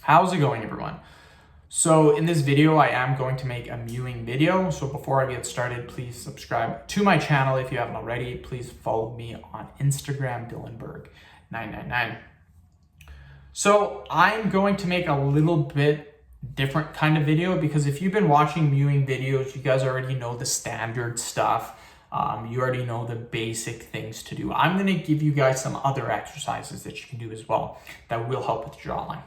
How's it going, everyone? So in this video, I am going to make a mewing video. So before I get started, please subscribe to my channel if you haven't already. Please follow me on Instagram, Dylanberg999. So I'm going to make a little bit different kind of video because if you've been watching mewing videos, you guys already know the standard stuff. You already know the basic things to do. I'm going to give you guys some other exercises that you can do as well that will help with the jawline.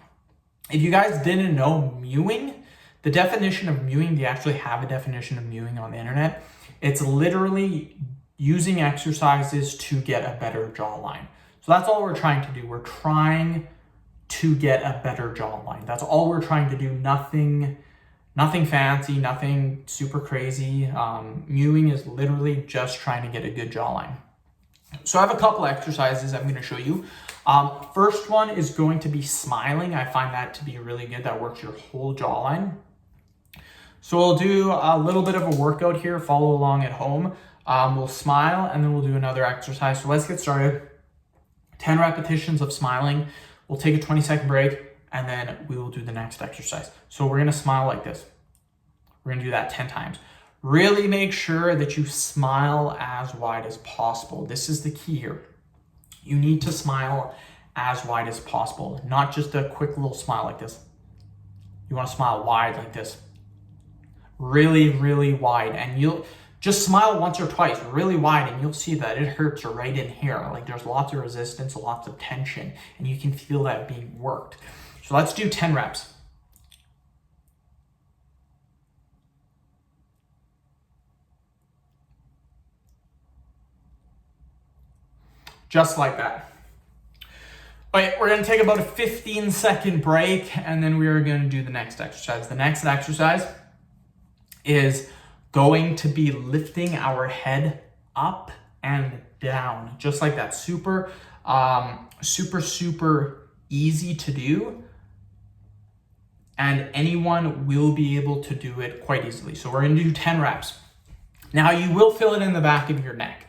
If you guys didn't know mewing, the definition of mewing, they actually have a definition of mewing on the internet. It's literally using exercises to get a better jawline. So that's all we're trying to do. We're trying to get a better jawline. That's all we're trying to do. Nothing fancy, nothing super crazy. Mewing is literally just trying to get a good jawline. So I have a couple exercises I'm going to show you. First one is going to be smiling. I find that to be really good. That works your whole jawline. So we'll do a little bit of a workout here. Follow along at home. We'll smile and then we'll do another exercise. So let's get started. 10 repetitions of smiling. We'll take a 20-second break and then we will do the next exercise. So we're going to smile like this. We're going to do that 10 times. Really make sure that you smile as wide as possible. This is the key here. You need to smile as wide as possible, not just a quick little smile like this. You want to smile wide like this. Really, really wide. And you'll just smile once or twice, really wide, and you'll see that it hurts right in here. Like there's lots of resistance, lots of tension, and you can feel that being worked. So let's do 10 reps. Just like that. All right, we're gonna take about a 15-second break and then we are gonna do the next exercise. The next exercise is going to be lifting our head up and down, just like that. Super easy to do. And anyone will be able to do it quite easily. So we're gonna do 10 reps. Now you will feel it in the back of your neck.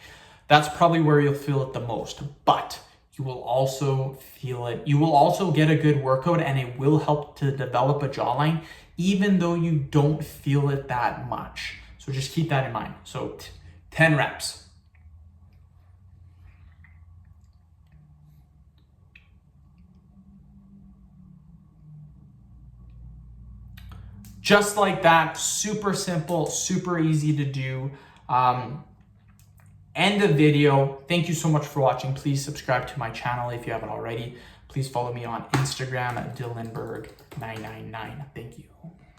That's probably where you'll feel it the most, but you will also feel it. You will also get a good workout and it will help to develop a jawline, even though you don't feel it that much. So just keep that in mind. So 10 reps. Just like that, super simple, super easy to do. End of video. Thank you so much for watching. Please subscribe to my channel if you haven't already. Please follow me on Instagram at Dylanberg999. Thank you.